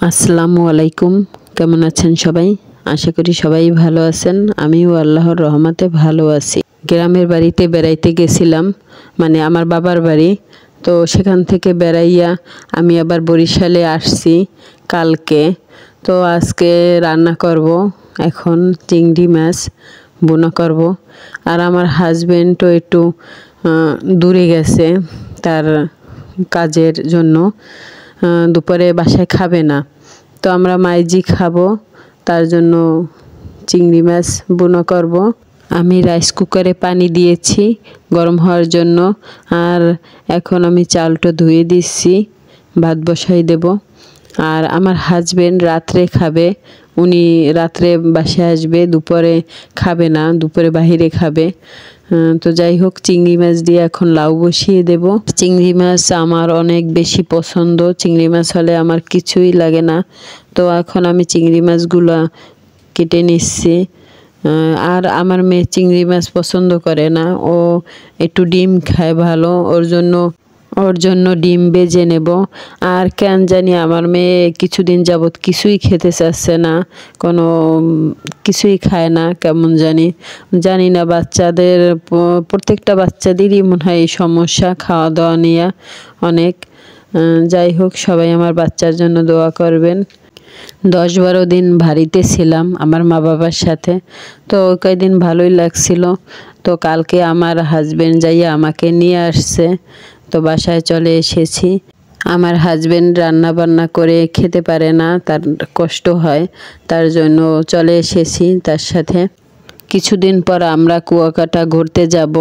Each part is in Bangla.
আসসালামু আলাইকুম। কেমন আছেন সবাই? আশা করি সবাই ভালো আছেন। আমিও আল্লাহর রহমতে ভালো আছি। গ্রামের বাড়িতে বেড়াইতে গেছিলাম, মানে আমার বাবার বাড়ি। তো সেখান থেকে বেড়াইয়া আমি আবার বরিশালে আসছি কালকে। তো আজকে রান্না করব, এখন চিংড়ি মাছ বোনা করব। আর আমার হাজবেন্ডও একটু দূরে গেছে তার কাজের জন্য, দুপুরে বাসায় খাবে না। তো আমরা মাইজি খাবো, তার জন্য চিংড়ি মাছ বোনা করব। আমি রাইস কুকারে পানি দিয়েছি গরম হওয়ার জন্য, আর এখন আমি চালটা ধুয়ে দিচ্ছি, ভাত বসাই দেব। আর আমার হাজবেন্ড রাত্রে খাবে, উনি রাত্রে বাসায় আসবে, দুপুরে খাবে না, দুপুরে বাহিরে খাবে। তো যাই হোক, চিংড়ি মাছ দিয়ে এখন লাউ বসিয়ে দেব। চিংড়ি মাছ আমার অনেক বেশি পছন্দ, চিংড়ি মাছ হলে আমার কিছুই লাগে না। তো এখন আমি চিংড়ি মাছগুলো কেটে নিচ্ছি। আর আমার মেয়ে চিংড়ি মাছ পছন্দ করে না, ও একটু ডিম খায় ভালো, ওর জন্য ডিম ভেজে নেব। আর কেন জানি আমার মেয়ে কিছুদিন যাবৎ কিছুই খেতে চাচ্ছে না, কোনো কিছুই খায় না, কেমন জানি না। বাচ্চাদের প্রত্যেকটা বাচ্চাদেরই মনে হয় এই সমস্যা, খাওয়া দাওয়া নিয়ে অনেক। যাই হোক, সবাই আমার বাচ্চার জন্য দোয়া করবেন। 10-12 দিন বাড়িতে ছিলাম আমার মা বাবার সাথে, তো কয়েকদিন ভালোই লাগছিল। তো কালকে আমার হাজবেন্ড যাইয়া আমাকে নিয়ে আসছে, তো বাসায় চলে এসেছি। আমার হাজবেন্ড রান্না বান্না করে খেতে পারে না, তার কষ্ট হয়, তার জন্য চলে এসেছি তার সাথে। কিছুদিন পর আমরা কুয়াকাটা ঘুরতে যাব।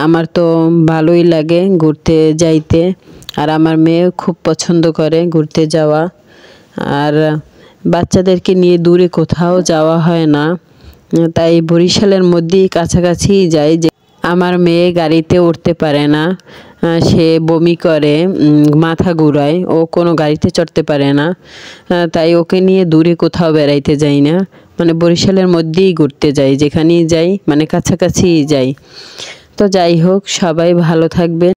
আমার তো ভালোই লাগে ঘুরতে যাইতে, আর আমার মেয়ে খুব পছন্দ করে ঘুরতে যাওয়া। আর বাচ্চাদেরকে নিয়ে দূরে কোথাও যাওয়া হয় না, তাই বরিশালের মধ্যেই কাছাকাছি যাই। যে আমার মেয়ে গাড়িতে উঠতে পারে না, সে বমি করে, মাথা ঘুরায়, ও কোনো গাড়িতে চড়তে পারে না। তাই ওকে নিয়ে দূরে কোথাও বেড়াইতে যাই না, মানে বরিশালের মধ্যেই ঘুরতে যাই, যেখানেই যাই মানে কাছাকাছিই যাই। তো যাই হোক, সবাই ভালো থাকবে।